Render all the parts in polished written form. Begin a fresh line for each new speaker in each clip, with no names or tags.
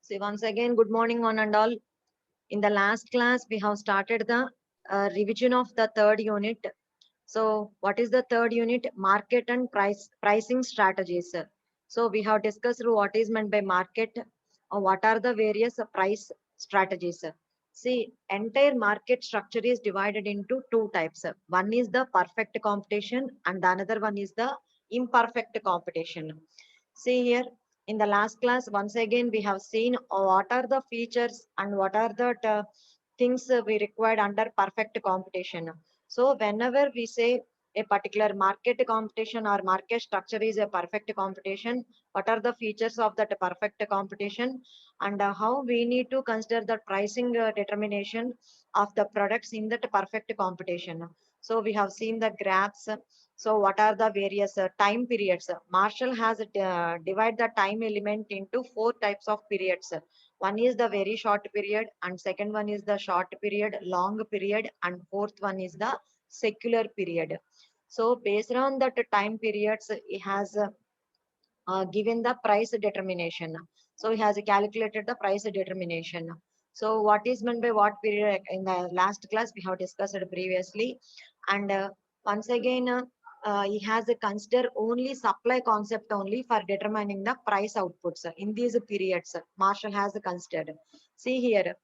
So once again, good morning one and all. In the last class, we have started the revision of the third unit. So what is the third unit? Market and pricing strategies. So we have discussed what is meant by market, what are the various price strategies. See, entire market structure is divided into two types. One is the perfect competition and the another one is the imperfect competition. See here, in the last class, once again, we have seen what are the features and what are the things we required under perfect competition. So whenever we say a particular market competition or market structure is a perfect competition, what are the features of that perfect competition, and how we need to consider the pricing determination of the products in that perfect competition. So we have seen the graphs. So what are the various time periods? Marshall has divided the time element into four types of periods. One is the very short period, and second one is the short period, long period, and fourth one is the secular period. So based on that time periods, it has given the price determination. So he has calculated the price determination. So what is meant by what period? In the last class we have discussed it previously, and once again he has considered only supply concept only for determining the price outputs in these periods. Marshall has considered. See here,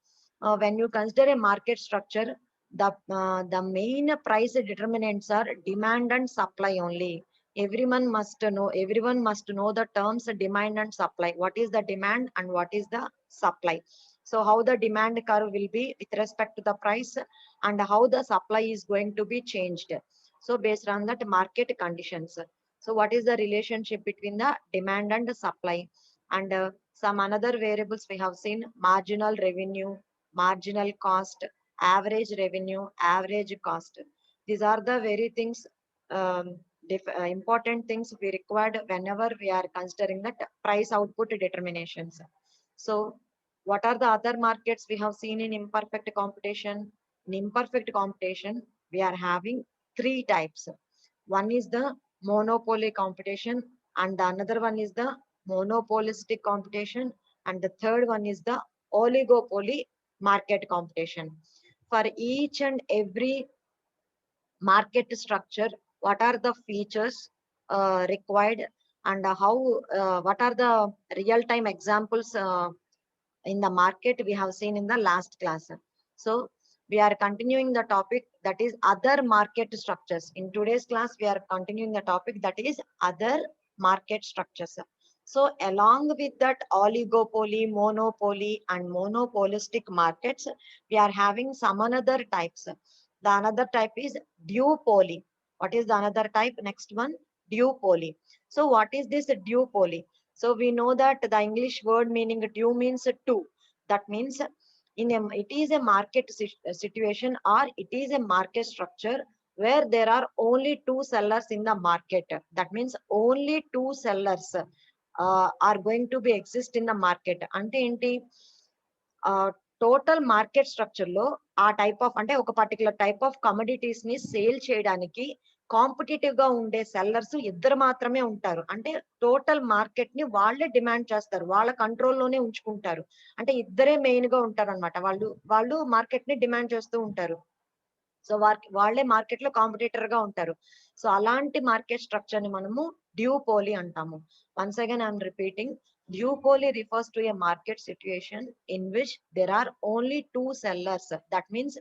when you consider a market structure, the main price determinants are demand and supply only. Everyone must know the terms demand and supply. What is the demand and what is the supply? So how the demand curve will be with respect to the price, and how the supply is going to be changed. So based on that market conditions. So what is the relationship between the demand and the supply? And some another variables we have seen: marginal revenue, marginal cost, average revenue, average cost. These are the very things, important things we required whenever we are considering that price output determinations. So what are the other markets we have seen in imperfect competition? In imperfect competition, we are having three types. One is the monopoly competition, and the another one is the monopolistic competition, and the third one is the oligopoly market competition. For each and every market structure, what are the features required, and how what are the real time examples in the market we have seen in the last class. So we are continuing the topic, that is other market structures. In today's class we are continuing the topic, that is other market structures. So along with that oligopoly, monopoly and monopolistic markets, we are having some another types. The another type is duopoly. What is the another type? Next one, duopoly. So what is this duopoly? So we know that the English word meaning due means two. That means it is a market situation, or it is a market structure where there are only two sellers in the market. That means only two sellers are going to be exist in the market. Ante enti, total market structure లో ఆ type of, అంటే ఒక particular type of commodities ని sale చేయడానికి competitive గా ఉండే sellers ఇద్దరు మాత్రమే ఉంటారు. అంటే టోటల్ మార్కెట్ ని వాళ్ళే డిమాండ్ చేస్తారు, వాళ్ళ కంట్రోల్లోనే ఉంచుకుంటారు. అంటే ఇద్దరే మెయిన్ గా ఉంటారు అనమాట. వాళ్ళు మార్కెట్ ని డిమాండ్ చేస్తూ ఉంటారు. సో వాళ్ళే మార్కెట్ లో కాంపిటేటర్ గా ఉంటారు. సో అలాంటి మార్కెట్ స్ట్రక్చర్ ని మనము డ్యూపోలీ అంటాము. Once again I'm repeating, duopoly refers to a market situation in which there are only two sellers. That means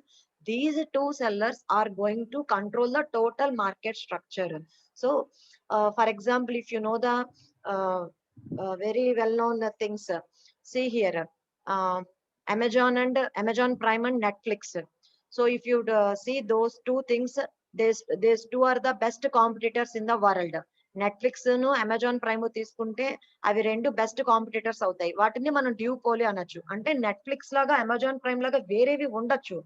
these two sellers are going to control the total market structure. So for example, if you know the very well known things, see here, Amazon Prime and Netflix. So if you see those two things, these two are the best competitors in the world. Netflix ను Amazon prime తీసుకుంటే అవి రెండు best competitors అవుతాయి. వాటిని మనం డ్యూపోలీ అనొచ్చు. అంటే Netflix లాగా అమెజాన్ ప్రైమ్ లాగా వేరేవి ఉండొచ్చు,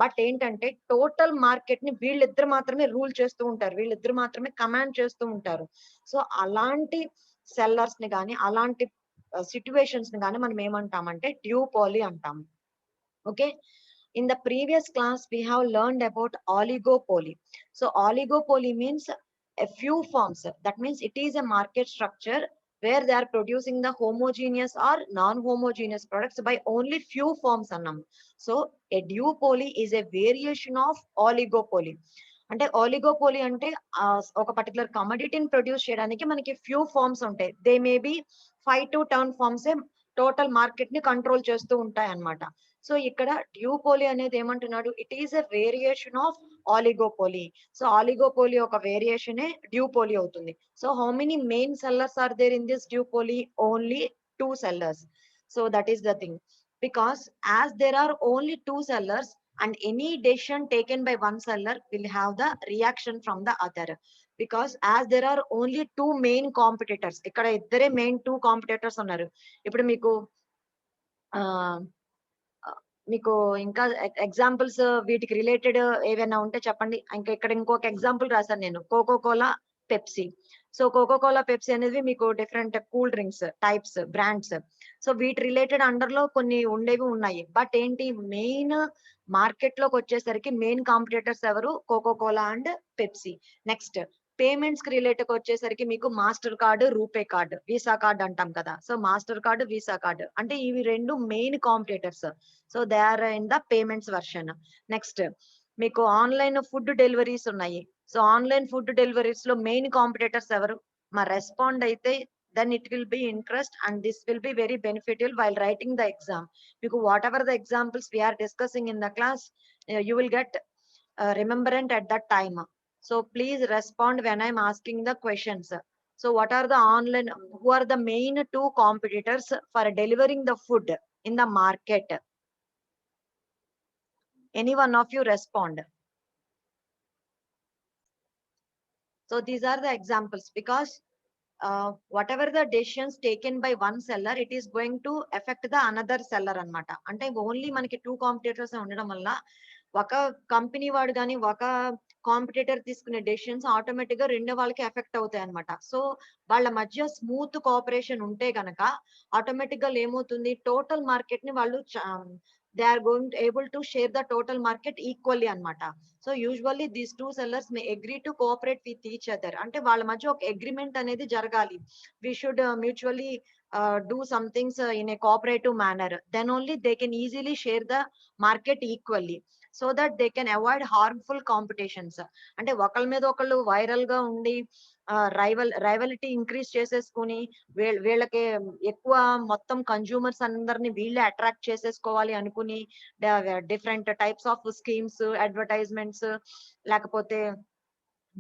బట్ ఏంటంటే టోటల్ మార్కెట్ ని వీళ్ళిద్దరు మాత్రమే రూల్ చేస్తూ ఉంటారు, వీళ్ళిద్దరు మాత్రమే కమాండ్ చేస్తూ ఉంటారు. సో అలాంటి సెల్లర్స్ ని కానీ అలాంటి సిచ్యువేషన్స్ ని కానీ మనం ఏమంటామంటే డ్యూపోలీ అంటాము. Okay, in the previous class we have learned about oligopoly. So oligopoly means a few firms. That means it is a market structure where they are producing the homogeneous or non-homogeneous products by only few firms అన్నాం. So a duopoly is a variation of oligopoly. అంటే oligopoly అంటే ఒక particular కమోడిటీని produce చేయడానికి మనకి few farms ఉంటాయి. They may be 5 to 10 farms total market ని control చేస్తూ ఉంటాయి అన్నమాట. సో ఇక్కడ డ్యూపోలీ అనేది ఏమంటున్నాడు, it is a variation of oligopoly. So oligopoly ఒక వేరియేషనే డ్యూపోలీ అవుతుంది. So how many main sellers are there in this duopoly? Only 2 sellers. So that is the thing, because as there are only 2 sellers and any decision taken by one seller will have the reaction from the other, because as there are only 2 main competitors. ఇక్కడ ఇద్దరే main 2 competitors ఉన్నారు. ఇప్పుడు మీకు మీకు ఇంకా examples వీటికి related ఏవైనా ఉంటే చెప్పండి. ఇంకా ఇక్కడ ఇంకొక ఎగ్జాంపుల్ రాశాను నేను, Coca Cola, Pepsi. So Coca Cola, Pepsi అనేది మీకు different cool drinks types, brands. So వీటి రిలేటెడ్ అండర్ లో కొన్ని ఉండేవి ఉన్నాయి. బట్ ఏంటి, మెయిన్ మార్కెట్ లోకి వచ్చేసరికి మెయిన్ కాంపిటేటర్స్ ఎవరు? Coca Cola and Pepsi. Next payments కి రిలేటెడ్ వచ్చేసరికి మీకు Mastercard, RuPay card, Visa card అంటాం కదా. So Mastercard, Visa card అంటే ఇవి రెండు main competitors. So they are in the payments version. Next మీకు ఆన్లైన్ ఫుడ్ డెలివరీస్ ఉన్నాయి. సో ఆన్లైన్ ఫుడ్ డెలివరీస్ లో మెయిన్ కాంపిటేటర్స్ ఎవరు? మా రెస్పాండ్ అయితే then it will be interest and this will be very beneficial while writing the exam. Because whatever the examples we are discussing in the class, you will get remembrant at that time. So please respond when I'm asking the questions. So what are the online, who are the main 2 competitors for delivering the food in the market? Any one of you respond. So these are the examples, because whatever the decisions taken by one seller, it is going to affect the another seller అన్నమాట. అంటే only మనకి 2 competitors ఉండడం వల్ల ఒక company వాడు కానీ ఒక competitor తీసుకునే డెసిషన్స్ ఆటోమేటిక్ గా రెండో వాళ్ళకి ఎఫెక్ట్ అవుతాయి అనమాట. సో వాళ్ళ మధ్య స్మూత్ కోఆపరేషన్ ఉంటే గనక ఆటోమేటిక్ గా ఏమవుతుంది, టోటల్ మార్కెట్ ని వాళ్ళు they are going to able to share the total market equally అన్నమాట. So usually these 2 sellers may agree to cooperate with each other. అంటే వాళ్ళ మధ్య ఒక అగ్రిమెంట్ అనేది జరగాలి. we should mutually do some things in a cooperative manner, then only they can easily share the market equally, so that they can avoid harmful competitions. అంటే ఒకళ్ళ మీద ఒకళ్ళు వైరల్ గా ఉండి రైవలిటీ ఇంక్రీజ్ చేసేసుకుని వీళ్ళకి ఎక్కువ మొత్తం కన్జ్యూమర్స్ అందరిని వీళ్ళే అట్రాక్ట్ చేసేసుకోవాలి అనుకుని different types of schemes, advertisements లేకపోతే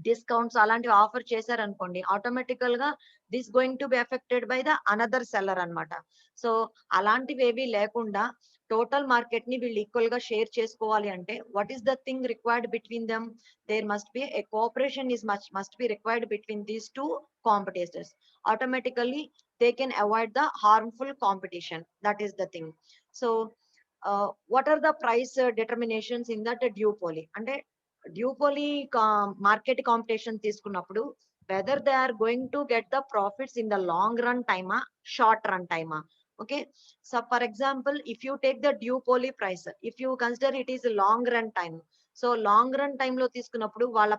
డిస్కౌంట్స్ అలాంటివి ఆఫర్ చేశారనుకోండి, ఆటోమేటికల్ గా this going to be affected by the another seller అన్నమాట. సో అలాంటివి ఏవి లేకుండా టోటల్ మార్కెట్ ని వీళ్ళు ఈక్వల్ గా షేర్ చేసుకోవాలి అంటే what is the thing required between them? There must be a cooperation is must be required between these 2 competitors. Automatically they can avoid the harmful competition. That is the thing. So what are the price determinations in that duopoly? అంటే duopoly market competition తీసుకున్నప్పుడు whether they are going to get the profits in the long run టైమా, short run టైమా. Okay, so for example if you take the duopoly price, if you consider it is long run time. So long run time లో తీసుకున్నప్పుడు వాళ్ళ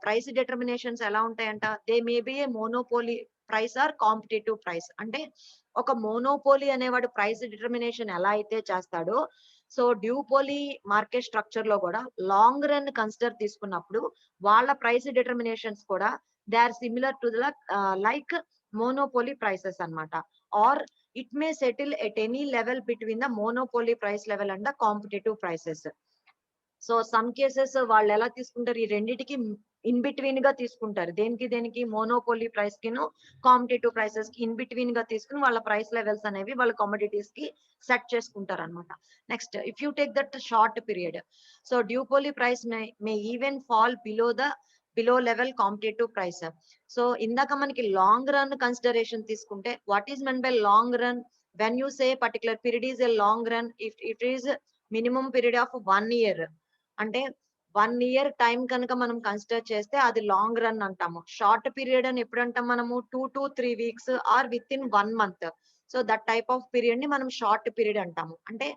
price determinations ఎలా ఉంటాయంట? They may be a monopoly price or competitive price. అంటే ఒక monopoly అనేవాడు price determination ఎలా అయితే చేస్తాడో, సో డ్యూపోలీ మార్కెట్ స్ట్రక్చర్ లో కూడా లాంగ్ రన్ కన్సిడర్ తీసుకున్నప్పుడు వాళ్ళ ప్రైస్ డిటర్మినేషన్స్ కూడా they are similar to the like monopoly prices అన్నమాట. Or it may settle at any level between the monopoly price level and the competitive prices. So some cases వాళ్ళు ఎలా తీసుకుంటారు, ఈ రెండిటికి in between గా తీసుకుంటారు. దేనికి మోనోపోలీ ప్రైస్ కిను కాంపిటేటివ్ ప్రైసెస్ కి ఇన్ బిట్వీన్ గా తీసుకుని వాళ్ళ ప్రైస్ లెవెల్స్ అనేవి వాళ్ళ కమోడిటీస్ కి సెట్ చేసుకుంటారు అనమాట. Next if you take that short period, so duopoly price may even fall below level competitive price. So ఇందాక మనకి లాంగ్ రన్ కన్సిడరేషన్ తీసుకుంటే what is meant by long run? When you say particular period is a long run, if it is minimum period of 1 year, అంటే 1 year time కనుక మనం consider చేస్తే అది long run అంటాము. Short period అని ఎప్పుడు అంటాం మనము? 2 to 3 weeks or within 1 month. So that type of period ని మనం షార్ట్ పీరియడ్ అంటాము. అంటే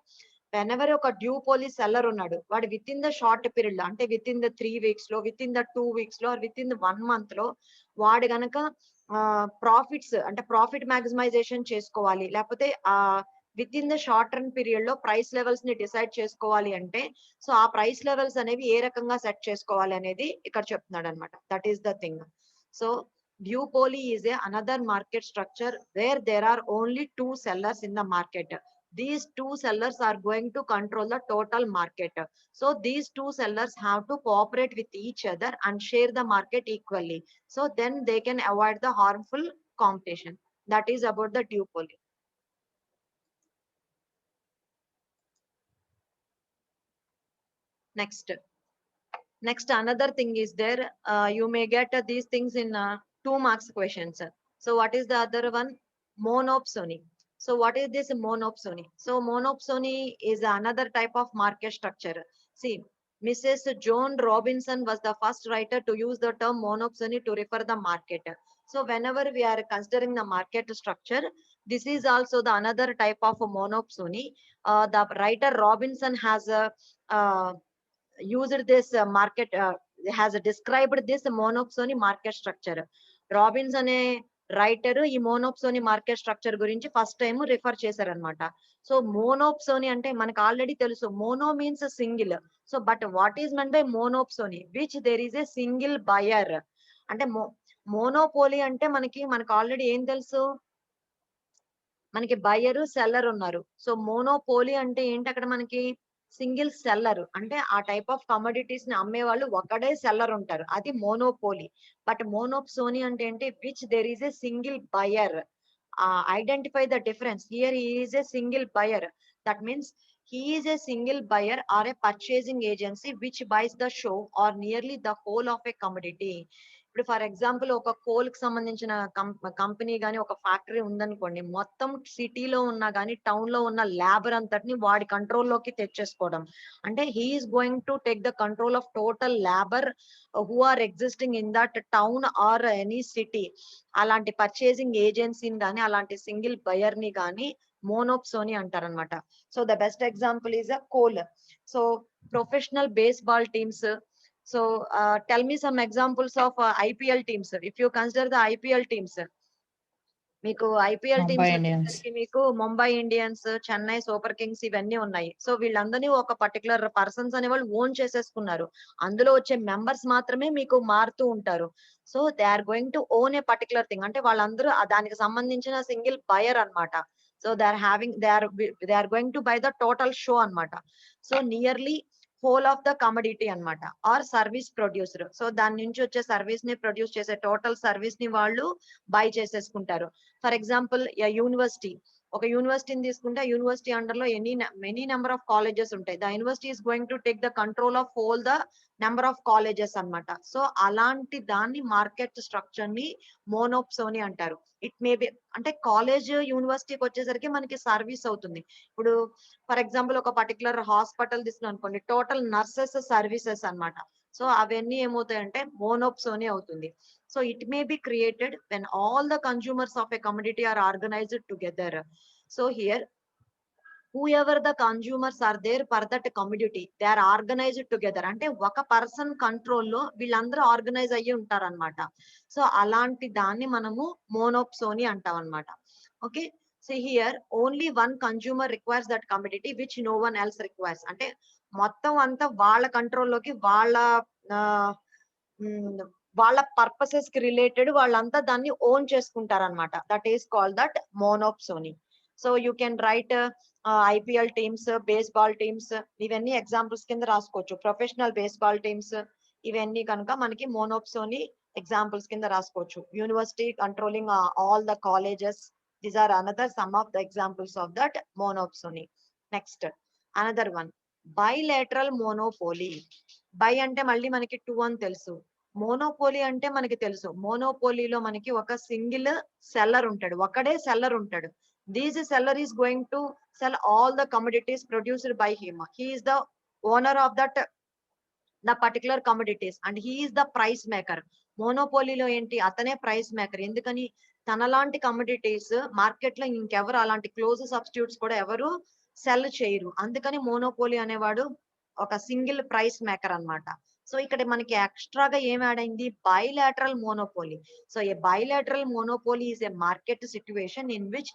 వెనెవర్ ఒక డ్యూపోలీ సెల్లర్ ఉన్నాడు, వాడు with in the short period లో, అంటే విత్ ఇన్ ద 3 weeks లో, విత్ ఇన్ ద 2 weeks లో, విత్ ఇన్ ద 1 month లో వాడు గనక ప్రాఫిట్స్ అంటే ప్రాఫిట్ మాక్సిమైజేషన్ చేసుకోవాలి, లేకపోతే with in the short run period లో ప్రైస్ లెవెల్స్ ని డిసైడ్ చేసుకోవాలి అంటే, సో ఆ ప్రైస్ లెవెల్స్ అనేవి ఏ రకంగా సెట్ చేసుకోవాలి అనేది ఇక్కడ చెప్తున్నాడు అనమాట. That is the thing. So duopoly is another market structure where there are only two sellers in the market. These two sellers are going to control the total market. So these two sellers have to cooperate with each other and share the market equally. So then they can avoid the harmful competition. That is about the duopoly. Next another thing is there, you may get these things in 2 marks questions. So what is the other one? Monopsony. So what is this monopsony? So monopsony is another type of market structure. See, Mrs. Joan Robinson was the first writer to use the term monopsony to refer the market. So whenever we are considering the market structure, this is also the another type of monopsony. The writer Robinson has used this market, has described this monopsony market structure. Robbins అనే writer ఈ monopsony market structure గురించి first time refer చేశారనమాట. So monopsony అంటే మనకు already తెలుసు, mono means single. So but what is meant by monopsony, which there is a single buyer. అంటే monopoly అంటే మనకు ఆల్రెడీ ఏం తెలుసు, మనకి బయరు సెల్లర్ ఉన్నారు. సో మోనోపోలీ అంటే ఏంటి, అక్కడ మనకి సింగిల్ సెల్లర్, అంటే ఆ టైప్ ఆఫ్ కమోడిటీస్ ని అమ్మే వాళ్ళు ఒకడే సెల్లర్ ఉంటారు, అది మోనోపోలీ. బట్ మోనోప్సోనీ అంటే ఏంటి, which there is a single buyer. Identify the difference here. He is a single buyer. That means he is a single buyer or a purchasing agency which buys the show or nearly the whole of a commodity. ఇప్పుడు for example ఒక coal కి సంబంధించిన company గానీ ఒక factory ఉందనుకోండి, మొత్తం సిటీలో ఉన్నా గానీ టౌన్ లో ఉన్న లేబర్ అంతటిని వాడి కంట్రోల్లోకి తెచ్చేసుకోవడం. అంటే he is going to take the control of total labour who are existing in that town or any city. అలాంటి పర్చేసింగ్ ఏజెన్సీని కానీ అలాంటి సింగిల్ బయర్ ని కానీ మోనోప్సోనీ అంటారనమాట. So the best example is a coal. So professional baseball teams. So tell me some examples of IPL teams. If you consider the IPL teams, మీకు IPL teams వచ్చేసరికి మీకు Mumbai Indians, Chennai super Kings ఇవన్నీ ఉన్నాయి. So వీళ్ళందరినీ ఒక particular persons అనే వాళ్ళు own చేసేసుకున్నారు. అందులో వచ్చే మెంబర్స్ మాత్రమే మీకు మారుతూ ఉంటారు. So they are going to own a particular thing, అంటే వాళ్ళందరూ దానికి సంబంధించిన సింగిల్ బయర్ అన్నమాట. So they are going to buy the total show అన్నమాట. So nearly whole of the commodity అన్నమాట, ఆర్ సర్వీస్ ప్రొడ్యూసర్. సో దాని నుంచి వచ్చే సర్వీస్ ని ప్రొడ్యూస్ చేసే టోటల్ సర్వీస్ ని వాళ్ళు బై చేసేసుకుంటారు. ఫర్ ఎగ్జాంపుల్ యూనివర్సిటీ, ఒక యూనివర్సిటీని తీసుకుంటే యూనివర్సిటీ అండర్ లో మెనీ నెంబర్ ఆఫ్ కాలేజెస్ ఉంటాయి. The university is going to take the control of whole the number of colleges అన్నమాట. సో అలాంటి దాన్ని మార్కెట్ స్ట్రక్చర్ ని మోనోప్సోనీ అంటారు. ఇట్ మే బి అంటే కాలేజ్ యూనివర్సిటీకి వచ్చేసరికి మనకి సర్వీస్ అవుతుంది. ఇప్పుడు ఫర్ ఎగ్జాంపుల్ ఒక పర్టికులర్ హాస్పిటల్ తీసుకున్నాం అనుకోండి, టోటల్ నర్సెస్ సర్వీసెస్ అన్నమాట. సో అవన్నీ ఏమవుతాయంటే మోనోప్సోనీ అవుతుంది. So it may be created when all the consumers of a commodity are organized together. So here, whoever the consumers are there for that commodity, they are organized together. అంటే ఒక person control లో వీళ్ళందరూ organise అయ్యి ఉంటారన్నమాట. So అలాంటి దాన్ని మనము monopsony అంటాం అన్నమాట. Okay, so here only one consumer requires that commodity which no one else requires. అంటే మొత్తం అంతా వాళ్ళ కంట్రోల్లోకి వాళ్ళ పర్పసెస్ కి రిలేటెడ్ వాళ్ళంతా దాన్ని ఓన్ చేసుకుంటారన్నమాట. That is called that monopsony. So you can write IPL teams, baseball teams, ఇవన్నీ ఎగ్జాంపుల్స్ కింద రాసుకోవచ్చు. ప్రొఫెషనల్ బేస్బాల్ టీమ్స్ ఇవన్నీ కనుక మనకి మోనోప్సోనీ ఎగ్జాంపుల్స్ కింద రాసుకోవచ్చు. University controlling all the colleges, these are another some of the examples of that monopsony. Next another one, bilateral monopoly. Bi అంటే మళ్ళీ మనకి టూ అని తెలుసు, మోనోపోలీ అంటే మనకి తెలుసు. మోనోపోలీలో మనకి ఒక సింగిల్ సెల్లర్ ఉంటాడు, ఒకడే సెల్లర్ ఉంటాడు. This seller is going to sell all the commodities produced by him. He is the owner of that the particular commodities and he is the price maker. మోనోపోలీలో ఏంటి, అతనే ప్రైస్ మేకర్. ఎందుకని, తనలాంటి commodities market లో ఇంకెవరు అలాంటి close substitutes కూడా ఎవరు సెల్ చేయరు. అందుకని మోనోపోలీ అనేవాడు ఒక సింగిల్ ప్రైస్ మేకర్ అన్నమాట. సో ఇక్కడ మనకి ఎక్స్ట్రాగా ఏం యాడ్ అయింది, bilateral monopoly. So a bilateral monopoly is a market situation in which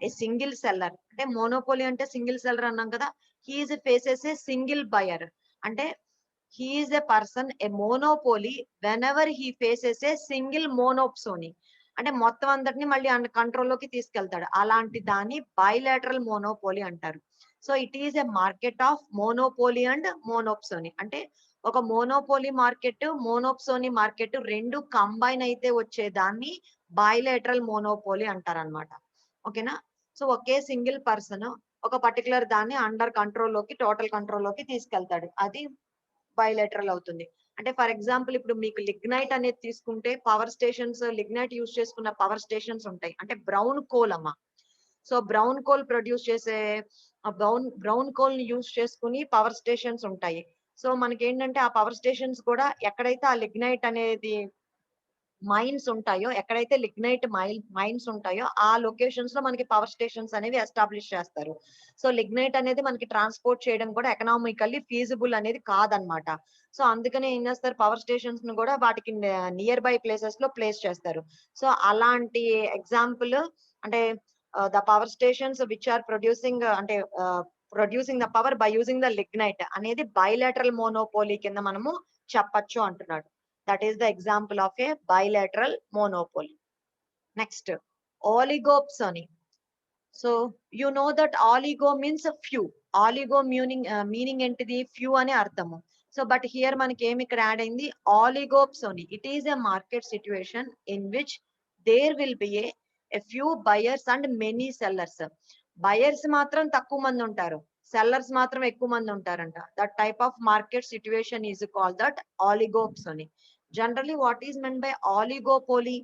a single seller, అంటే మోనోపోలీ అంటే సింగిల్ సెల్లర్ అన్నాం కదా, he is faces a single buyer, అంటే he is a person, a monopoly whenever he faces a single monopsony, అంటే మొత్తం అందరిని మళ్ళీ control లోకి తీసుకెళ్తాడు, అలాంటి దాన్ని బైలాటరల్ మోనోపోలీ అంటారు. So it is a market of monopoly and monopsony, అంటే ఒక మోనోపోలీ మార్కెట్, మోనోప్సోనీ మార్కెట్ రెండు కంబైన్ అయితే వచ్చే దాన్ని బైలాటరల్ మోనోపోలీ అంటారు అనమాట. ఓకేనా. సో ఒకే సింగిల్ పర్సన్ ఒక పర్టికులర్ దాన్ని అండర్ కంట్రోల్ లోకి, టోటల్ కంట్రోల్ లోకి తీసుకెళ్తాడు, అది బైలేటరల్ అవుతుంది. అంటే ఫర్ ఎగ్జాంపుల్ ఇప్పుడు మీకు లిగ్నైట్ అనేది తీసుకుంటే, పవర్ స్టేషన్స్ లిగ్నైట్ యూజ్ చేసుకున్న పవర్ స్టేషన్స్ ఉంటాయి, అంటే బ్రౌన్ కోల్ అమ్మ. సో బ్రౌన్ కోల్ ప్రొడ్యూస్ చేసే బ్రౌన్ కోల్ ని యూజ్ చేసుకుని పవర్ స్టేషన్స్ ఉంటాయి. సో మనకి ఏంటంటే ఆ పవర్ స్టేషన్స్ కూడా ఎక్కడైతే ఆ లిగ్నైట్ అనేది మైన్స్ ఉంటాయో, ఎక్కడైతే లిగ్నైట్ మైన్స్ ఉంటాయో ఆ లొకేషన్స్ లో మనకి పవర్ స్టేషన్స్ అనేవి ఎస్టాబ్లిష్ చేస్తారు. సో లిగ్నైట్ అనేది మనకి ట్రాన్స్పోర్ట్ చేయడం కూడా ఎకనామికల్లీ ఫీజిబుల్ అనేది కాదనమాట. సో అందుకనే ఏం చేస్తారు, పవర్ స్టేషన్స్ ను కూడా వాటికి నియర్ బై ప్లేసెస్ లో ప్లేస్ చేస్తారు. సో అలాంటి ఎగ్జాంపుల్ అంటే the power stations which are producing, అంటే producing the power by using the lignite అనేది బైలాటరల్ మోనోపోలీ కింద మనము చెప్పచ్చు అంటున్నాడు. That is the example of a bilateral monopoly. Next, oligopsony. So you know that oligo means a few. Oligo meaning entity few ane arthamu. So but here manaki em ikkada add ayindi oligopsony. It is a market situation in which there will be a few buyers and many sellers. Buyers matram takku mandi untaru, sellers matram ekku mandi untaranta. That type of market situation is called that oligopsony. Generally, what is meant by oligopoly?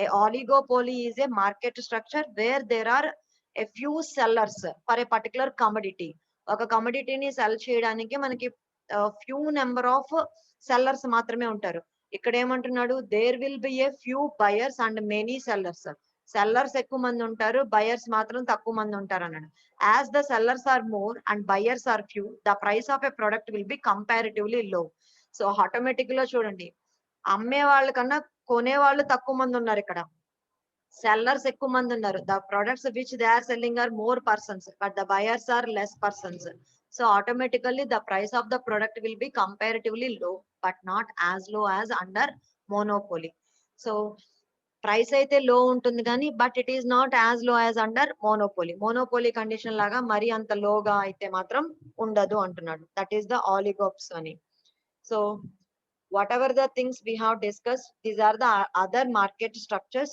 A oligopoly is a market structure where there are a few sellers for a particular commodity. ఒక కమోడిటీని cell చేయడానికి మనకి few number of sellers మాత్రమే ఉంటారు. ఇక్కడ ఏమంటున్నాడు, there will be a few buyers and many sellers. Sellers ఎక్కువ మంది ఉంటారు, బయర్స్ మాత్రం తక్కువ మంది ఉంటారు అన్నాడు. As the sellers are more and buyers are few, the price of a product will be comparatively low. So automatic గా చూడండి, అమ్మే వాళ్ళ కన్నా కొనే వాళ్ళు తక్కువ మంది ఉన్నారు, ఇక్కడ sellers ఎక్కువ మంది ఉన్నారు. The products which they are selling are more persons, but the buyers are less persons. So automatically the price of the product will be comparatively low, but not as low as under monopoly. So price అయితే low ఉంటుంది కానీ but it is not as low as under monopoly. Monopoly condition లాగా మరి అంత లోగా అయితే మాత్రం ఉండదు అంటున్నాడు. That is the oligopsony. So whatever the things we have discussed, these are the other market structures.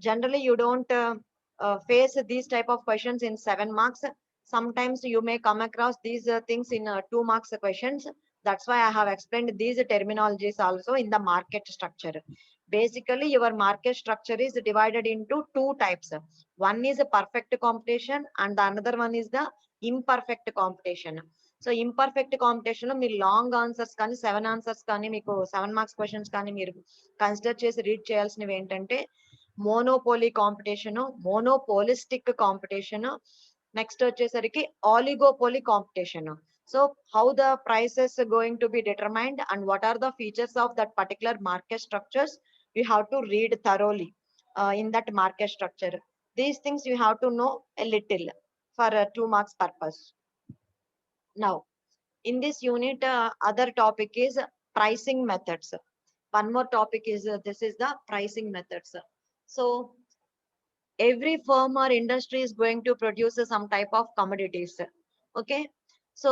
Generally you don't face these type of questions in 7 marks. Sometimes you may come across these things in 2 marks questions. That's why I have explained these terminologies also in the market structure. Basically your market structure is divided into 2 types. One is a perfect competition and the another one is the imperfect competition. So imperfect competition లో మీరు long answers కానీ 7 answers కానీ మీకు 7 marks questions కానీ మీరు consider చేసి read చేయాల్సినవి ఏంటంటే monopoly competition, monopolistic competition, next వచ్చేసరికి oligopoly competition. So how the prices going to be determined and what are the features of that particular market structures you have to read thoroughly in that market structure. These things you have to know a little for 2 marks purpose. Now in this unit other topic is pricing methods. One more topic is this is the pricing methods. So every firm or industry is going to produce some type of commodities. Okay, so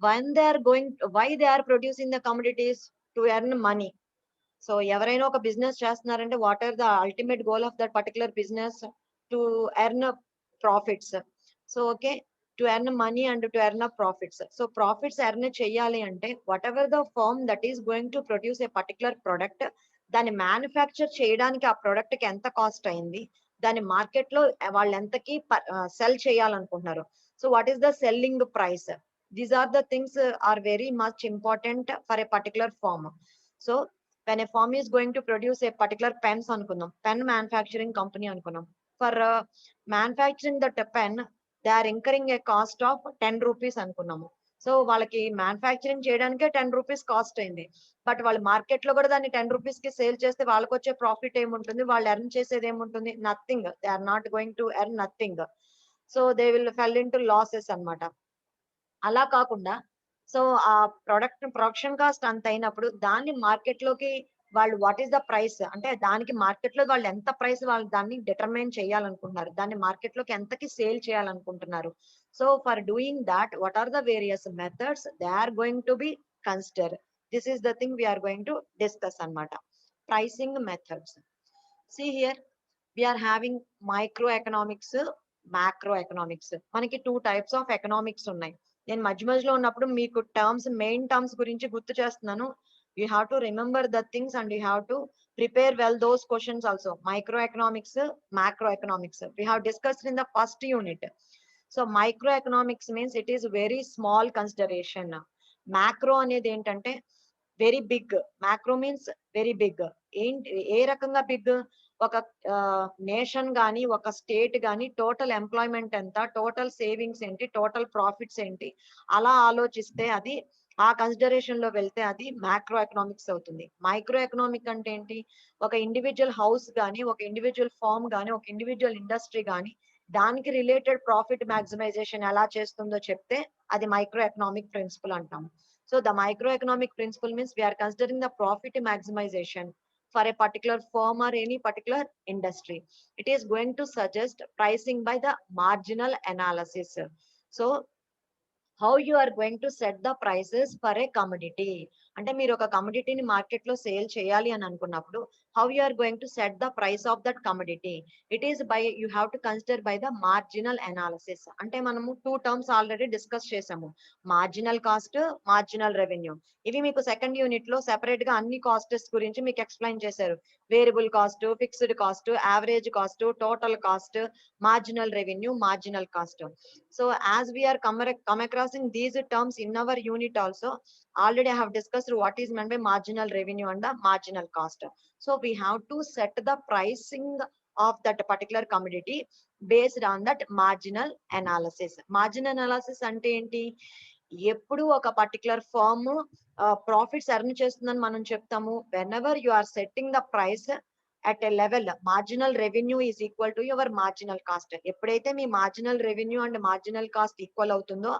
when they are going, why they are producing the commodities? To earn money. So ఎవరైనా ఒక business చేస్తున్నారంటే what are the ultimate goal of that particular business? To earn profits. So okay, to earn money and to earn profits. So profits earn చేయాలి అంటే whatever the firm that is going to produce a particular product, దాన్ని manufacture చేయడానికి ఆ product కి ఎంత cost అయింది, దాని market లో వాళ్ళు ఎంతకి సెల్ చేయాలనుకుంటున్నారు. So what is the selling price? These are the things are very much important for a particular firm. So when a firm is going to produce a particular pens అనుకుందాం, pen manufacturing company అనుకున్నాం. For manufacturing that pen they are incurring a cost of 10 rupees అనుకున్నాము. So వాళ్ళకి manufacturing చేయడానికే 10 rupees cost అయింది. But వాళ్ళు market లో కూడా దాన్ని 10 రూపీస్ కి సేల్ చేస్తే వాళ్ళకి వచ్చే ప్రాఫిట్ ఏముంటుంది? వాళ్ళు ఎర్న్ చేసేది ఏముంటుంది? Nothing. They are not going to earn nothing. So they will fell into losses అన్నమాట. అలా కాకుండా సో ఆ ప్రొడక్షన్ కాస్ట్ అంత అయినప్పుడు దాన్ని మార్కెట్ లోకి వాళ్ళు వాట్ ఈస్ ద ప్రైస్ అంటే దానికి మార్కెట్ లో వాళ్ళు ఎంత ప్రైస్ వాళ్ళు దాన్ని డిటర్మైన్ చేయాలనుకుంటున్నారు, దాన్ని మార్కెట్ లోకి ఎంతకి సేల్ చేయాలనుకుంటున్నారు. So for doing that what are the various methods they are going to be consider. This is the thing we are going to discuss అన్నమాట. Pricing methods. See here, we are having micro economics, macro economics. మనకి 2 types of economics ఉన్నాయి. నేను మధ్యలో ఉన్నప్పుడు మీకు main terms గురించి గుర్తు చేస్తున్నాను. You have to remember the things and you have to prepare well those questions also. Micro economics, macro economics we have discussed in the first unit. So micro economics means it is very small consideration. Macro అనేది ఏంటంటే very big. Macro means very big. ఏంటి ఏ రకంగా big? ఒక nation గాని ఒక state గాని total employment ఎంత, టోటల్ సేవింగ్స్ ఏంటి, టోటల్ ప్రాఫిట్స్ ఏంటి, అలా ఆలోచిస్తే అది ఆ కన్సిడరేషన్ లో వెళ్తే అది మ్యాక్రో ఎకనామిక్స్ అవుతుంది. మైక్రో ఎకనామిక్ అంటే ఏంటి? ఒక ఇండివిజువల్ హౌస్ గాని, ఒక ఇండివిజువల్ ఫార్మ్ గాని, ఒక ఇండివిజువల్ ఇండస్ట్రీ గాని దానికి రిలేటెడ్ ప్రాఫిట్ మాక్సిమైజేషన్ ఎలా చేస్తుందో చెప్తే అది మైక్రో ఎకనామిక్ ప్రిన్సిపల్ అంటాం. So the microeconomic principle means we are considering the profit maximization for a particular firm or any particular industry. It is going to suggest pricing by the marginal analysis. So how you are going to set the prices for a commodity. అంటే మీరు ఒక కమోడిటీని market లో sale చేయాలి అని అనుకున్నప్పుడు how you are going to set the price of that commodity. It is by you have to consider by the marginal analysis. అంటే మనము 2 terms already discuss చేసాము. Marginal cost, marginal revenue. ఇవి మీకు second unit లో separate గా అన్ని costs గురించి మీకు ఎక్స్ప్లెయిన్ చేశారు. Variable cost, fixed cost, average cost, total cost, marginal revenue, marginal cost. So as we are come across in these terms in our unit also, already I have discussed what is meant by marginal revenue and the marginal cost. So we have to set the pricing of that particular commodity based on that marginal analysis. Marginal analysis అంటే ఏంటి? ఎప్పుడు ఒక particular firm profits earn చేస్తుందని మనం చెప్తాము whenever you are setting the price at a level marginal revenue is equal to your marginal cost. ఎప్పుడైతే మీ marginal revenue and marginal cost equal అవుతుందో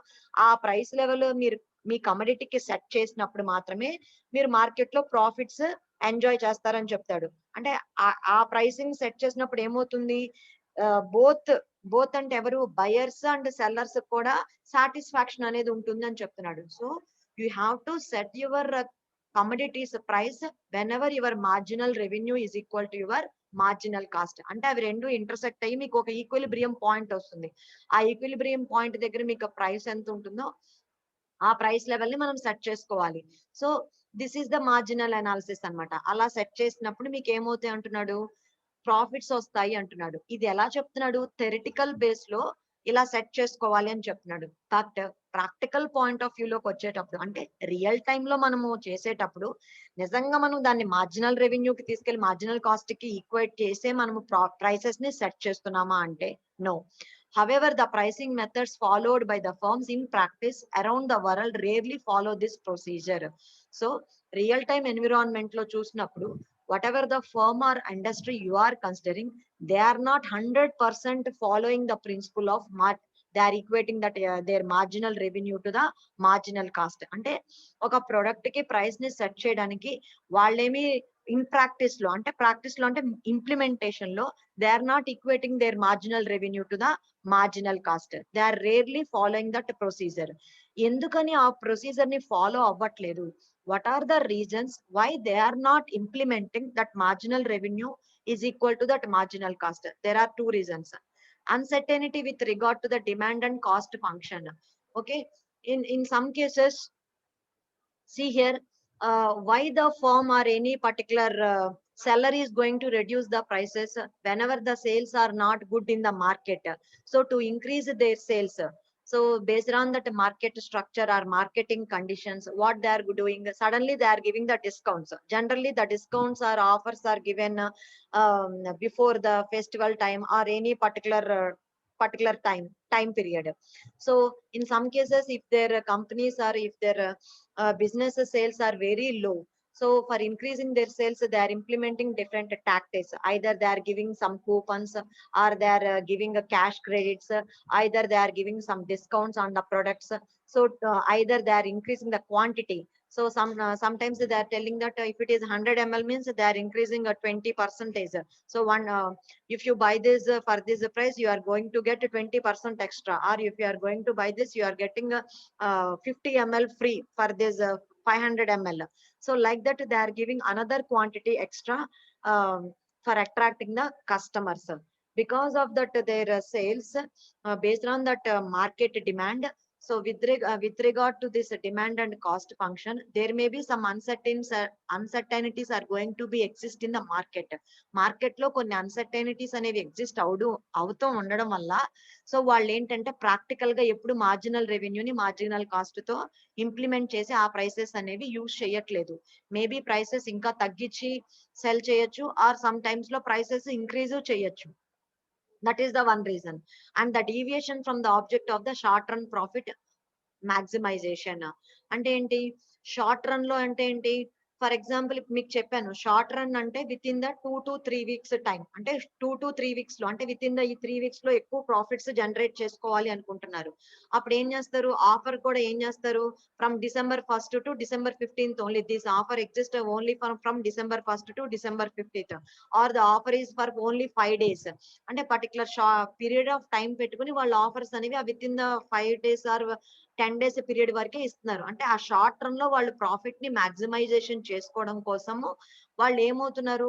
ఆ ప్రైస్ లెవెల్ మీరు మీ కమోడిటీకి సెట్ చేసినప్పుడు మాత్రమే మీరు మార్కెట్ లో ప్రాఫిట్స్ ఎంజాయ్ చేస్తారని చెప్తాడు. అంటే ఆ ప్రైసింగ్ సెట్ చేసినప్పుడు ఏమవుతుంది? బోత్ బోత్ అంటే ఎవరు? బయర్స్ అండ్ సెల్లర్స్ కూడా సాటిస్ఫాక్షన్ అనేది ఉంటుంది అని చెప్తున్నాడు. So you have to set your commodities price whenever your marginal revenue is equal to your marginal cost. అంటే అవి రెండు ఇంటర్సెక్ట్ అయ్యి మీకు ఒక ఈక్విలిబ్రియం పాయింట్ వస్తుంది. ఆ ఈక్విలిబ్రియం పాయింట్ దగ్గర మీకు ప్రైస్ ఎంత ఉంటుందో ఆ ప్రైస్ లెవెల్ ని మనం సెట్ చేసుకోవాలి. So this is the marginal analysis అన్నమాట. అలా సెట్ చేసినప్పుడు మీకు ఏమవుతాయి అంటున్నాడు? ప్రాఫిట్స్ వస్తాయి అంటున్నాడు. ఇది ఎలా చెప్తున్నాడు? థెరిటికల్ బేస్ లో ఇలా సెట్ చేసుకోవాలి అని చెప్తున్నాడు. But practical point of view లోకి వచ్చేటప్పుడు అంటే రియల్ టైమ్ లో మనము చేసేటప్పుడు నిజంగా మనం దాన్ని మార్జినల్ రెవెన్యూకి తీసుకెళ్లి మార్జినల్ కాస్ట్ కి ఈక్వేట్ చేసే మనము ప్రైసెస్ ని సెట్ చేస్తున్నామా అంటే no. However, the pricing methods followed by the firms in practice around the world rarely follow this procedure. So, real time environment lo chusnappudu whatever the firm or industry you are considering, they are not 100% following the principle of they are equating that their marginal revenue to the marginal cost. అంటే ఒక product కి price ని set చేయడానికి వాళ్ళేమి in practice లో అంటే implementation లో they are not equating their marginal revenue to the marginal cost. They are rarely following that procedure. ఎందుకని ఆ ప్రొసీజర్ ని ఫాలో అవ్వట్లేదు? What are the reasons why they are not implementing that marginal revenue is equal to that marginal cost? There are 2 reasons. Uncertainty with regard to the demand and cost function. Okay, in some cases, see here, why the firm or any particular seller is going to reduce the prices whenever the sales are not good in the market. So to increase their sales, so based on that market structure or marketing conditions, what they are doing, suddenly they are giving the discounts. Generally the discounts or offers are given before the festival time or any particular time. time period. So in some cases, if their companies are, if their business sales are very low, so for increasing their sales, they are implementing different tactics. Either they are giving some coupons, or they are giving a cash credits, either they are giving some discounts on the products. So either they are increasing the quantity. So sometimes they are telling that if it is 100 ml means they are increasing a 20%. So if you buy this for this price, you are going to get 20% extra, or if you are going to buy this, you are getting 50 ml free for this 500 ml. So like that, they are giving another quantity extra for attracting the customers. Because of that, their sales based on that market demand. So with regard to this demand and cost function, there may be some uncertainties are going to be exist in the market. Market లో కొన్ని అన్సర్టైనిటీస్ అనేవి exist అవుతూ ఉండడం వల్ల, so వాళ్ళు ఏంటంటే practical గా ఎప్పుడు మార్జినల్ రెవెన్యూని మార్జినల్ కాస్ట్ తో ఇంప్లిమెంట్ చేసి ఆ ప్రైసెస్ అనేవి యూజ్ చేయట్లేదు. మేబీ ప్రైసెస్ ఇంకా తగ్గించి సెల్ చేయొచ్చు, ఆర్ సమ్ టైమ్స్ లో ప్రైసెస్ ఇంక్రీజ్ చేయొచ్చు. That is the one reason. And the deviation from the object of the short run profit maximization అంటే ఏంటి? షార్ట్ రన్ లో అంటే ఏంటి? ఫర్ ఎగ్జాంపుల్ మీకు చెప్పాను, షార్ట్ రన్ అంటే with in the 2 to 3 weeks time. అంటే 2 to 3 weeks లో, అంటే విత్ ఇన్ ద ఈ 3 weeks లో ఎక్కువ ప్రాఫిట్స్ జనరేట్ చేసుకోవాలి అనుకుంటున్నారు. అప్పుడు ఏం చేస్తారు? ఆఫర్ కూడా ఏం చేస్తారు? From December 1st to December 15th only. This offer exist only from December 1st to December 15th, or the offer is for only 5 days. అంటే పర్టికులర్ పీరియడ్ ఆఫ్ టైం పెట్టుకుని వాళ్ళ ఆఫర్స్ అనేవి within the 5 days or 10 days period వరకే ఇస్తున్నారు. అంటే ఆ short run లో వాళ్ళు ప్రాఫిట్ ని మాక్సిమైజేషన్ చేసుకోవడం కోసము వాళ్ళు ఏమవుతున్నారు?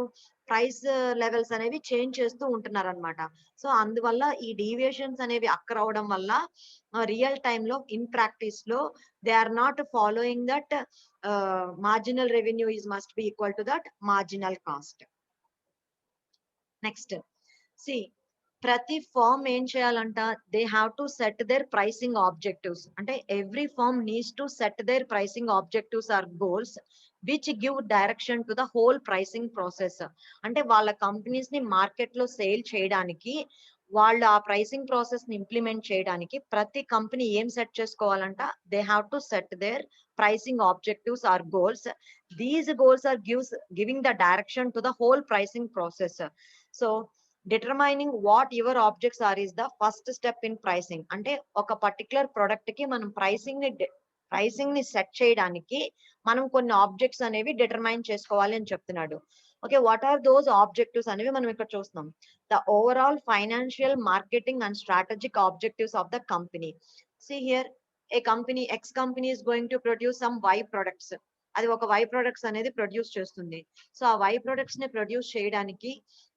ప్రైస్ లెవెల్స్ అనేవి చేంజ్ చేస్తూ ఉంటున్నారు అనమాట. సో అందువల్ల ఈ డీవియేషన్స్ అనేవి అక్కర్ అవడం వల్ల రియల్ టైమ్ లో, ఇన్ ప్రాక్టీస్ లో, they are not following that marginal revenue is must be equal to that marginal cost. Next C, ప్రతి ఫార్మ్ ఏం చేయాలంట? They have to set their pricing objectives. అంటే every firm needs to set their pricing objectives or goals which give direction to the whole pricing process. అంటే వాళ్ళ companies ని market లో sale చేయడానికి, వాళ్ళు ఆ ప్రైసింగ్ ప్రాసెస్ ని ఇంప్లిమెంట్ చేయడానికి ప్రతి కంపెనీ ఏం సెట్ చేసుకోవాలంట? They have to set their pricing objectives or goals. These goals are giving the direction to the whole pricing process. So determining what your objects are is the first step in pricing. అంటే ఒక particular product కి మనం pricing ని set చేయడానికి మనం కొన్ని objects అనేవి determine చేసుకోవాలి అని చెప్తున్నాడు. Okay, what are those objectives అనేవి మనం ఇక్కడ చూస్తున్నాం. The overall financial, marketing and strategic objectives of the company. See here, a company X company is going to produce some Y products. అది ఒక వై ప్రొడక్ట్స్ అనేది ప్రొడ్యూస్ చేస్తుంది. So ఆ Y products ని ప్రొడ్యూస్ చేయడానికి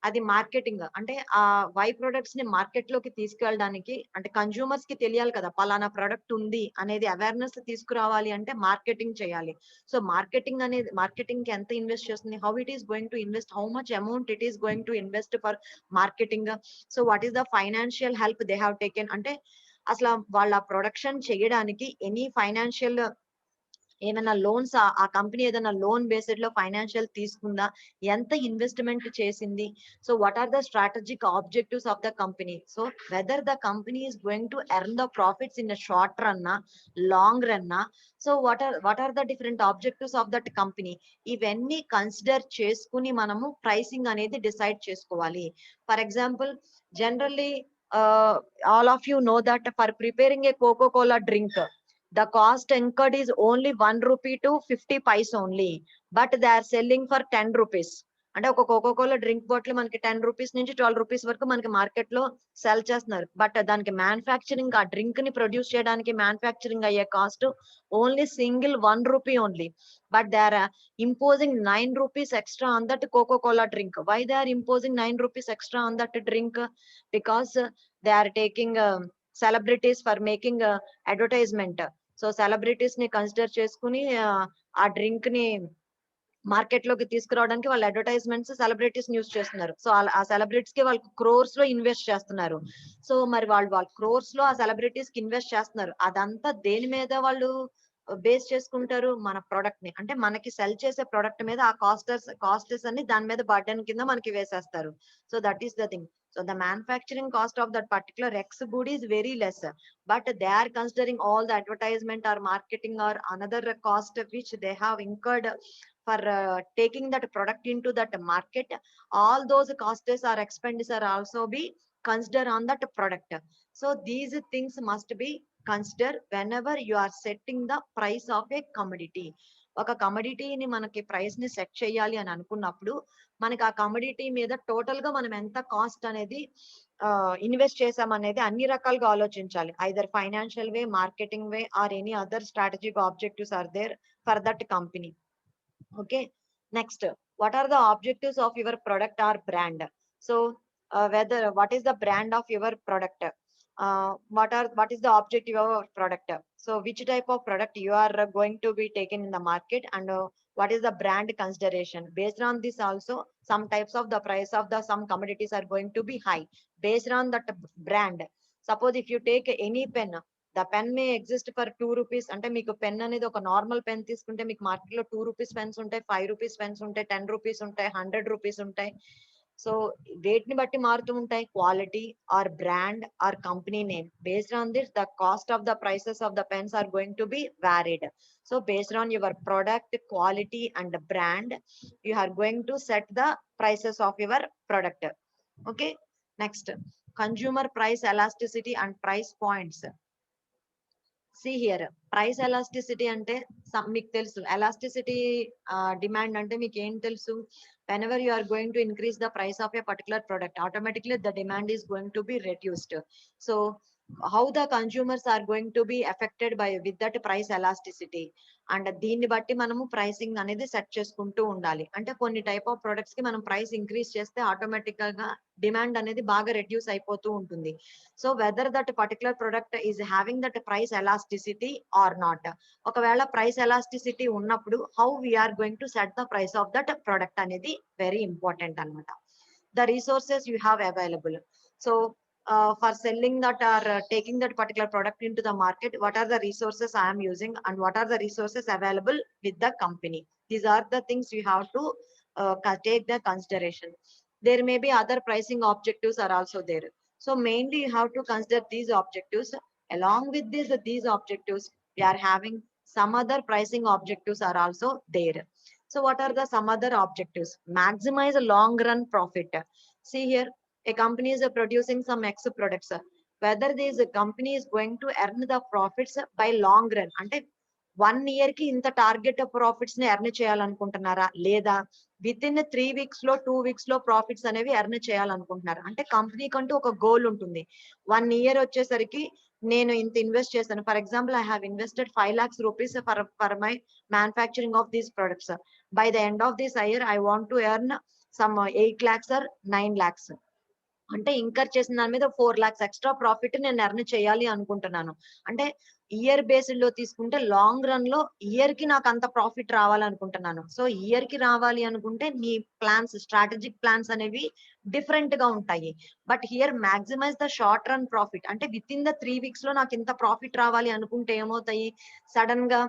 అది మార్కెటింగ్, అంటే ఆ వై ప్రొడక్ట్స్ ని మార్కెట్ లోకి తీసుకెళ్ళడానికి, అంటే కన్జ్యూమర్స్ కి తెలియాలి కదా పలానా ప్రొడక్ట్ ఉంది అనేది అవేర్నెస్ తీసుకురావాలి అంటే మార్కెటింగ్ చేయాలి. సో మార్కెటింగ్ అనేది, మార్కెటింగ్ కి ఎంత ఇన్వెస్ట్ చేస్తుంది, how it is going to invest, how much amount it is going to invest for marketing. So what is the financial help they have taken. అంటే అసలు వాళ్ళ ప్రొడక్షన్ చేయడానికి any financial ఏమైనా loans, ఆ company ఏదైనా loan based లో financial తీసుకుందా, ఎంత ఇన్వెస్ట్మెంట్ చేసింది, so what are the strategic objectives of the company. So whether the company is going to earn the profits in short run, long run. So what are the different objectives of that company. ఇవన్నీ consider చేసుకుని మనము pricing అనేది decide చేసుకోవాలి. For example, generally all of you know that for preparing a Coca-Cola drink, the cost incurred is only 1 rupee to 50 paise only, but they are selling for 10 rupees. అంటే ఒక Coca Cola drink bottle మనకి 10 rupees నుంచి 12 rupees వరకు మనకి market లో cell చేస్తున్నారు. But దానికి manufacturing, ఆ డ్రింక్ ని ప్రొడ్యూస్ చేయడానికి మ్యానుఫ్యాక్చరింగ్ అయ్యే cost only single 1 rupee only. But they are imposing 9 rupees extra on that Coca-Cola drink. Why they are imposing 9 rupees extra on that drink? Because they are taking celebrities for making advertisement. So celebrities ని consider చేసుకుని ఆ drink ని market లోకి తీసుకురావడానికి వాళ్ళు advertisements, celebrities use చేస్తున్నారు. So ఆ celebrities కి వాళ్ళు క్రోర్స్ లో ఇన్వెస్ట్ చేస్తున్నారు. సో మరి వాళ్ళు క్రోర్స్ లో ఆ సెలబ్రిటీస్ కి ఇన్వెస్ట్ చేస్తున్నారు. అదంతా దేని మీద వాళ్ళు బేస్ చేసుకుంటారు? మన ప్రొడక్ట్ ని, అంటే మనకి సెల్ చేసే ప్రొడక్ట్ మీద ఆ కాస్టెస్ అన్ని దాని మీద బర్డెన్ కింద మనకి వేసేస్తారు. So that is the thing. So the manufacturing cost of that particular X good is very less, but they are considering all the advertisement or marketing or another cost which they have incurred for taking that product into that market. All those costs or expenditure also be considered on that product. So these things must be considered whenever you are setting the price of a commodity. ఒక కమోడిటీని మనకి price ని set చేయాలి అని అనుకున్నప్పుడు మనకి ఆ commodity మీద total గా మనం ఎంత కాస్ట్ అనేది ఇన్వెస్ట్ చేసాం అనేది అన్ని రకాలుగా ఆలోచించాలి. Either financial way, marketing way or any other strategic objectives are there for that company. Okay, next, what are the objectives of your product or brand? So whether what is the brand of your product, what is the objective of your product, so which type of product you are going to be taken in the market, and what is the brand consideration. Based on this also, some types of the price of the some commodities are going to be high based on that brand. Suppose if you take any pen, the pen May exist for 2 rupees, అంటే మీకు pen అనేది ఒక normal pen తీసుకుంటే మీకు market లో 2 rupees pens ఉంటాయి, 5 rupees pens ఉంటాయి, 10 rupees ఉంటాయి, 100 రూపీస్ ఉంటాయి. సో వేటిని బట్టి మారుతూ ఉంటాయి, quality or brand or company name. Based on this the cost of the prices of the pens are going to be varied. So based on your product quality and brand, you are going to set the prices of your product. Okay, next, consumer price elasticity and price points. See here, price elasticity అంటే మీకు తెలుసు. Elasticity demand అంటే మీకు ఏం తెలుసు, whenever you are going to increase the price of a particular product, automatically the demand is going to be reduced. So how the consumers are going to be affected by with that price elasticity, and దీన్ని బట్టి మనము pricing అనేది set చేసుకుంటూ ఉండాలి. అంటే కొన్ని type of products కి మనం ప్రైస్ ఇంక్రీజ్ చేస్తే ఆటోమేటిక్ గా డిమాండ్ అనేది బాగా రెడ్యూస్ అయిపోతూ ఉంటుంది. So whether that particular product is having that price elasticity or not. ఒకవేళ ప్రైస్ ఎలాస్టిసిటీ ఉన్నప్పుడు how we are going to set the price of that product అనేది వెరీ ఇంపార్టెంట్ అన్నమాట. The resources you have available. So for selling that or taking that particular product into the market, what are the resources I am using and what are the resources available with the company. These are the things you have to take the consideration. There may be other pricing objectives are also there. So mainly you have to consider these objectives. Along with these objectives, we are having some other pricing objectives are also there. So what are the some other objectives? Maximize long run profit. See here, a company is producing some X products. Whether this company is going to earn the profits by long run, అంటే 1 year కి ఇంత target profits ని earn చేయాలనుకుంటున్నారా, లేదా with in 3 weeks లో 2 weeks లో profits అనేవి earn చేయాలనుకుంటున్నారా. అంటే కంపెనీ కంటూ ఒక గోల్ ఉంటుంది. 1 year వచ్చేసరికి నేను ఇంత ఇన్వెస్ట్ చేశాను. For example, I have invested 5 lakhs rupees for my manufacturing of these products. By the end of this year I want to earn some 8 lakhs or 9 lakhs. అంటే incur చేసిన దాని మీద 4 lakhs extra profit నేను earn చేయాలి అనుకుంటున్నాను. అంటే year based లో తీసుకుంటే లాంగ్ రన్ లో ఇయర్ కి నాకు అంత ప్రాఫిట్ రావాలనుకుంటున్నాను. సో ఇయర్ కి రావాలి అనుకుంటే నీ ప్లాన్స్, స్ట్రాటజిక్ ప్లాన్స్ అనేవి డిఫరెంట్ గా ఉంటాయి. But here maximise the short run profit. అంటే విత్ ఇన్ ద 3 weeks లో నాకు ఇంత ప్రాఫిట్ రావాలి అనుకుంటే ఏమవుతాయి, సడన్ గా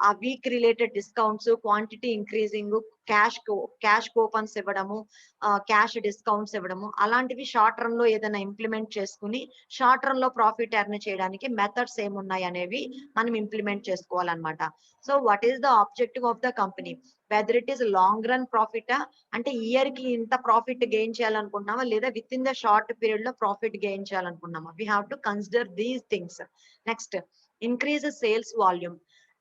ఆ week related discounts, quantity increasing, cash coupons ఇవ్వడము, క్యాష్ డిస్కౌంట్స్ ఇవ్వడము, అలాంటివి షార్ట్ రన్ లో ఏదైనా ఇంప్లిమెంట్ చేసుకుని షార్ట్ రన్ లో ప్రాఫిట్ ఎర్న్ చేయడానికి మెథడ్స్ ఏమున్నాయి అనేవి మనం ఇంప్లిమెంట్ చేసుకోవాలన్నమాట. So what is the objective of the company, whether it is long run profit, అంటే ఇయర్ కి ఇంత ప్రాఫిట్ గెయిన్ చేయాలనుకుంటున్నామా, లేదా within the short period లో ప్రాఫిట్ గెయిన్ చేయాలనుకుంటున్నామా. We have to consider these things. Next, increase sales volume.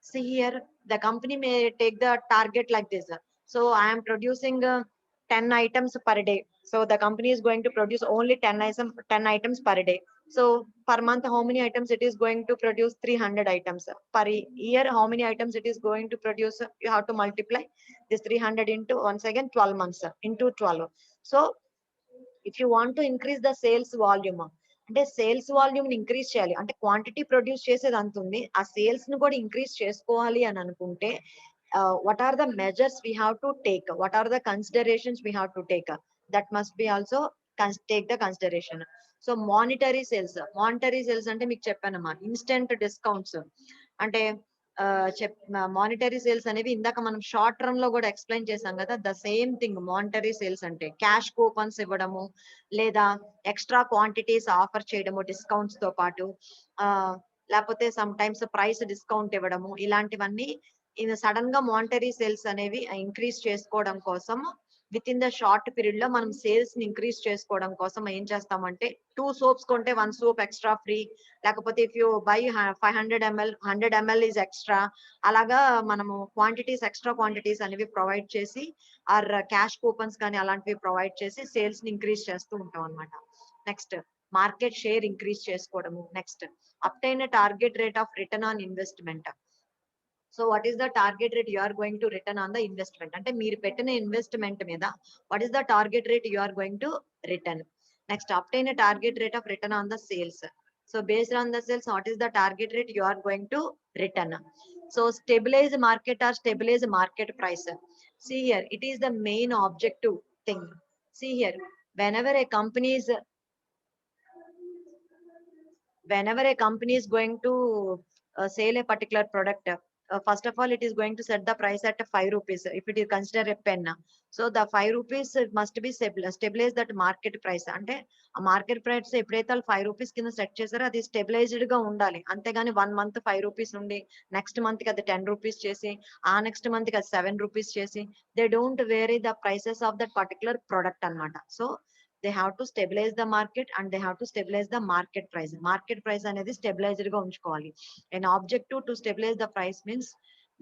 See here, the company may take the target like this. So I am producing 10 items per day. So the company is going to produce only 10 items per day. So per month, how many items it is going to produce? 300 items. Per year, how many items it is going to produce? You have to multiply this 300 into, once again, 12 months into 12. So if you want to increase the sales volume, అంటే sales volume ని increase చేయాలి, అంటే quantity produce చేసేది అంత ఉంది, ఆ sales ని కూడా ఇంక్రీజ్ చేసుకోవాలి అని అనుకుంటే what are the measures we have to take, what are the considerations we have to take, that must be also take the consideration. So monetary sales అంటే మీకు చెప్పానమ్మా, ఇన్స్టెంట్ డిస్కౌంట్స్. అంటే మానిటరీ సేల్స్ అనేవి ఇందాక మనం short term లో కూడా explain చేసాం కదా. The same thing monetary sales అంటే క్యాష్ కూపన్స్ ఇవ్వడము, లేదా ఎక్స్ట్రా క్వాంటిటీస్ ఆఫర్ చేయడము డిస్కౌంట్స్ తో పాటు, ఆ లేకపోతే సమ్ టైమ్స్ ప్రైస్ డిస్కౌంట్ ఇవ్వడము, ఇలాంటివన్నీ సడన్ గా మానిటరీ సేల్స్ అనేవి ఇంక్రీజ్ చేసుకోవడం కోసం with in the short period లో మనం సేల్స్ ని ఇంక్రీజ్ చేసుకోవడం కోసం ఏం చేస్తామంటే 2 సోప్స్ కొంటే 1 సోప్ ఎక్స్ట్రా ఫ్రీ, లేకపోతే if you by 500 ml 100 ml is extra, అలాగా మనము క్వాంటిటీస్ ఎక్స్ట్రా క్వాంటిటీస్ అనేవి ప్రొవైడ్ చేసి ఆర్ క్యాష్ కూపన్స్ కానీ అలాంటివి ప్రొవైడ్ చేసి సేల్స్ ని ఇంక్రీజ్ చేస్తూ ఉంటాం అనమాట. నెక్స్ట్ మార్కెట్ షేర్ ఇంక్రీజ్ చేసుకోవడము. Next obtain target rate of return on investment. So what is the target rate you are going to return on the investment, అంటే మీరు పెట్టిన ఇన్వెస్ట్మెంట్ మీద what is the target rate you are going to return. Next obtain target rate of return on the sales. So based on the sales what is the target rate you are going to return. So stabilize market or stabilize market price. See here, it is the main objective thing. See here, whenever a company is going to sell a particular product, first of all it is going to set the price at 5 rupees if it is considered a pen. So the 5 rupees must be stabilize that market price. అంటే ఆ market price ఎప్పుడైతే 5 rupees కింద set చేశారో అది stabilised గా ఉండాలి. అంతేగాని 1 month 5 rupees ఉండి నెక్స్ట్ మంత్ కి అది 10 రూపీస్ చేసి ఆ నెక్స్ట్ మంత్ కి అది 7 రూపీస్ చేసి they don't vary the prices of that particular product అన్నమాట. So they have to stabilize the market and they have to stabilize the market price. Market price అనేది stabilized గా ఉంచుకోవాలి. An objective to stabilize the price means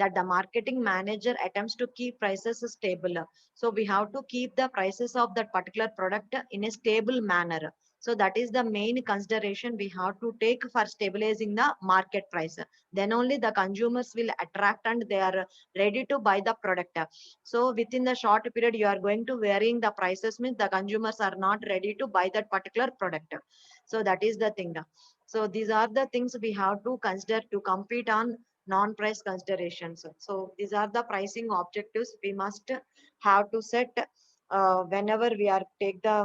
that the marketing manager attempts to keep prices stable. So we have to keep the prices of that particular product in a stable manner. So that is the main consideration we have to take for stabilizing the market price. Then only the consumers will attract and they are ready to buy the product. So within the short period you are going to varying the prices means the consumers are not ready to buy that particular product. So that is the thing. So these are the things we have to consider to compete on non-price considerations. So these are the pricing objectives we must have to set whenever we are take the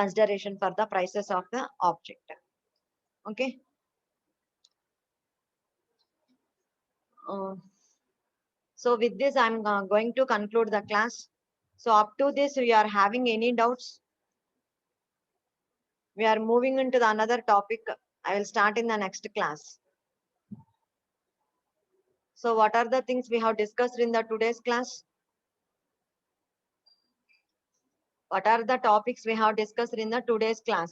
consideration for the prices of the object. Okay. So with this I'm going to conclude the class. So up to this we are having any doubts? We are moving into the another topic. I will start in the next class. So what are the things we have discussed in the today's class? What are the topics we have discussed in the today's class?